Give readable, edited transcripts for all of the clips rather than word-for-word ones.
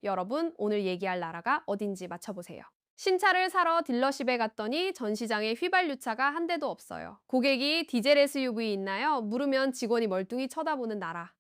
여러분, 오늘 얘기할 나라가 어딘지 맞춰보세요. 신차를 사러 딜러십에 갔더니 전시장에 휘발유차가 한 대도 없어요. 고객이 디젤 SUV 있나요? 물으면 직원이 멀뚱히 쳐다보는 나라.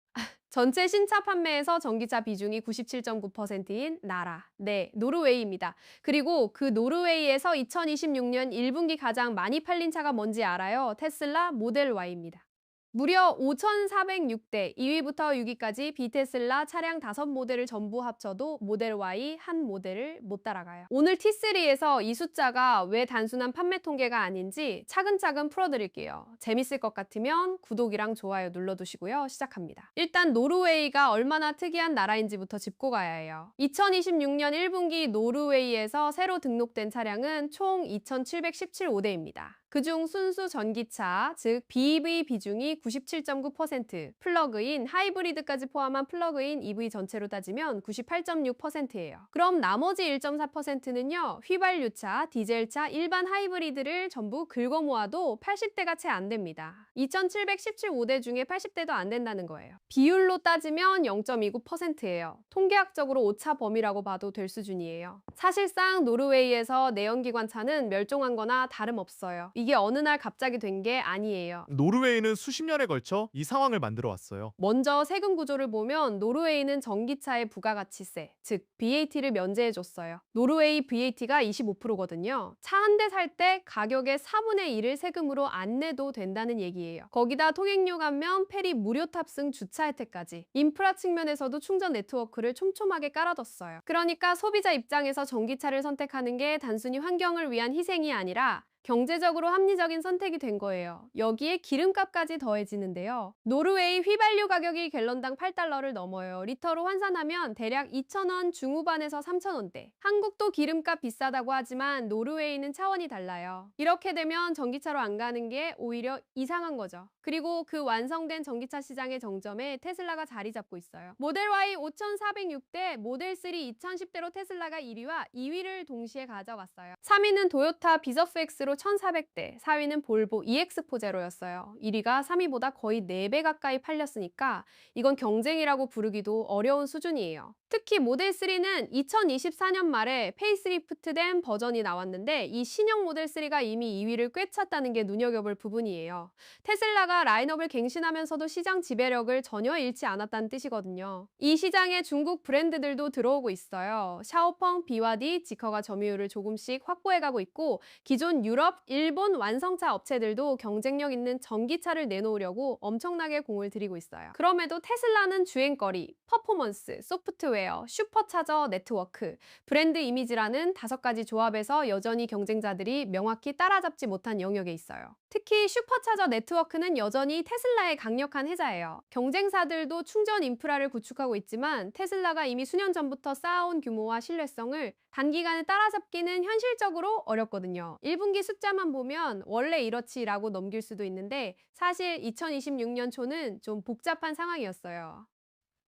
전체 신차 판매에서 전기차 비중이 97.9%인 나라. 네, 노르웨이입니다. 그리고 그 노르웨이에서 2026년 1분기 가장 많이 팔린 차가 뭔지 알아요? 테슬라 모델 Y입니다. 무려 5,406대, 2위부터 6위까지 비테슬라 차량 5모델을 전부 합쳐도 모델 Y 한 모델을 못 따라가요. 오늘 T3에서 이 숫자가 왜 단순한 판매 통계가 아닌지 차근차근 풀어드릴게요. 재밌을 것 같으면 구독이랑 좋아요 눌러두시고요. 시작합니다. 일단 노르웨이가 얼마나 특이한 나라인지부터 짚고 가야 해요. 2026년 1분기 노르웨이에서 새로 등록된 차량은 총 2,717호대입니다. 그중 순수 전기차, 즉 BEV 비중이 97.9%, 플러그인, 하이브리드까지 포함한 플러그인 EV 전체로 따지면 98.6%예요. 그럼 나머지 1.4%는요. 휘발유차, 디젤차, 일반 하이브리드를 전부 긁어 모아도 80대가 채 안 됩니다. 2,717대 중에 80대도 안 된다는 거예요. 비율로 따지면 0.29%예요. 통계학적으로 오차 범위라고 봐도 될 수준이에요. 사실상 노르웨이에서 내연기관차는 멸종한 거나 다름없어요. 이게 어느 날 갑자기 된 게 아니에요. 노르웨이는 수십 년에 걸쳐 이 상황을 만들어 왔어요. 먼저 세금 구조를 보면 노르웨이는 전기차의 부가가치세, 즉 VAT를 면제해줬어요. 노르웨이 VAT가 25%거든요. 차 한 대 살 때 가격의 4분의 1을 세금으로 안 내도 된다는 얘기예요. 거기다 통행료 감면, 페리 무료 탑승, 주차 혜택까지. 인프라 측면에서도 충전 네트워크를 촘촘하게 깔아뒀어요. 그러니까 소비자 입장에서 전기차를 선택하는 게 단순히 환경을 위한 희생이 아니라 경제적으로 합리적인 선택이 된 거예요. 여기에 기름값까지 더해지는데요. 노르웨이 휘발유 가격이 갤런당 8달러를 넘어요. 리터로 환산하면 대략 2,000원 중후반에서 3,000원대. 한국도 기름값 비싸다고 하지만 노르웨이는 차원이 달라요. 이렇게 되면 전기차로 안 가는 게 오히려 이상한 거죠. 그리고 그 완성된 전기차 시장의 정점에 테슬라가 자리 잡고 있어요. 모델 Y 5,406대, 모델 3 2,010대로 테슬라가 1위와 2위를 동시에 가져갔어요. 3위는 도요타 비저프 X로 1,400대, 4위는 볼보 EX4제로였어요. 1위가 3위보다 거의 4배 가까이 팔렸으니까 이건 경쟁이라고 부르기도 어려운 수준이에요. 특히 모델 3는 2024년 말에 페이스리프트된 버전이 나왔는데 이 신형 모델 3가 이미 2위를 꿰찼다는 게 눈여겨볼 부분이에요. 테슬라가 라인업을 갱신하면서도 시장 지배력을 전혀 잃지 않았다는 뜻이거든요. 이 시장에 중국 브랜드들도 들어오고 있어요. 샤오펑, 비와디, 지커가 점유율을 조금씩 확보해가고 있고 기존 유럽, 일본 완성차 업체들도 경쟁력 있는 전기차를 내놓으려고 엄청나게 공을 들이고 있어요. 그럼에도 테슬라는 주행거리, 퍼포먼스, 소프트웨어, 슈퍼차저 네트워크, 브랜드 이미지라는 5가지 조합에서 여전히 경쟁자들이 명확히 따라잡지 못한 영역에 있어요. 특히 슈퍼차저 네트워크는 여전히 테슬라의 강력한 해자예요. 경쟁사들도 충전 인프라를 구축하고 있지만 테슬라가 이미 수년 전부터 쌓아온 규모와 신뢰성을 단기간에 따라잡기는 현실적으로 어렵거든요. 1분기 숫자만 보면 원래 이렇지라고 넘길 수도 있는데 사실 2026년 초는 좀 복잡한 상황이었어요.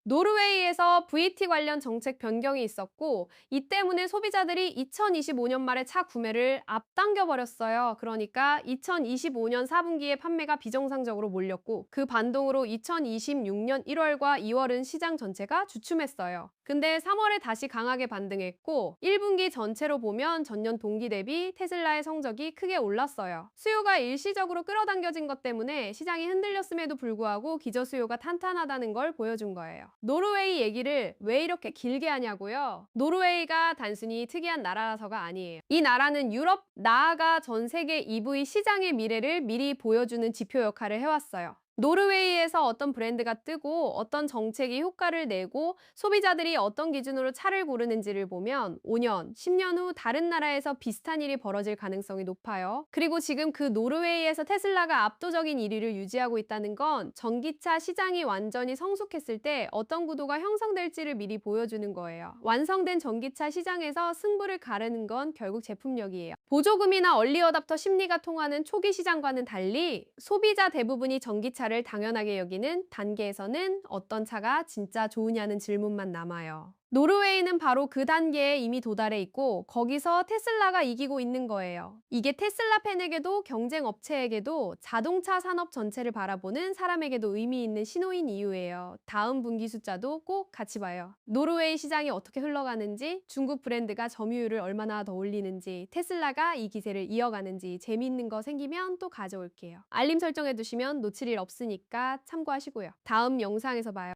노르웨이에서 VT 관련 정책 변경이 있었고 이 때문에 소비자들이 2025년 말에 차 구매를 앞당겨 버렸어요. 그러니까 2025년 4분기에 판매가 비정상적으로 몰렸고 그 반동으로 2026년 1월과 2월은 시장 전체가 주춤했어요. 근데 3월에 다시 강하게 반등했고 1분기 전체로 보면 전년 동기 대비 테슬라의 성적이 크게 올랐어요. 수요가 일시적으로 끌어당겨진 것 때문에 시장이 흔들렸음에도 불구하고 기저 수요가 탄탄하다는 걸 보여준 거예요. 노르웨이 얘기를 왜 이렇게 길게 하냐고요? 노르웨이가 단순히 특이한 나라라서가 아니에요. 이 나라는 유럽, 나아가 전 세계 EV 시장의 미래를 미리 보여주는 지표 역할을 해왔어요. 노르웨이에서 어떤 브랜드가 뜨고 어떤 정책이 효과를 내고 소비자들이 어떤 기준으로 차를 고르는지를 보면 5년, 10년 후 다른 나라에서 비슷한 일이 벌어질 가능성이 높아요. 그리고 지금 그 노르웨이에서 테슬라가 압도적인 1위를 유지하고 있다는 건 전기차 시장이 완전히 성숙했을 때 어떤 구도가 형성될지를 미리 보여주는 거예요. 완성된 전기차 시장에서 승부를 가르는 건 결국 제품력이에요. 보조금이나 얼리어답터 심리가 통하는 초기 시장과는 달리 소비자 대부분이 전기차를 당연하게 여기는 단계에서는 어떤 차가 진짜 좋으냐는 질문만 남아요. 노르웨이는 바로 그 단계에 이미 도달해 있고 거기서 테슬라가 이기고 있는 거예요. 이게 테슬라 팬에게도 경쟁 업체에게도 자동차 산업 전체를 바라보는 사람에게도 의미 있는 신호인 이유예요. 다음 분기 숫자도 꼭 같이 봐요. 노르웨이 시장이 어떻게 흘러가는지, 중국 브랜드가 점유율을 얼마나 더 올리는지, 테슬라가 이 기세를 이어가는지 재미있는 거 생기면 또 가져올게요. 알림 설정해 두시면 놓칠 일 없으니까 참고하시고요. 다음 영상에서 봐요.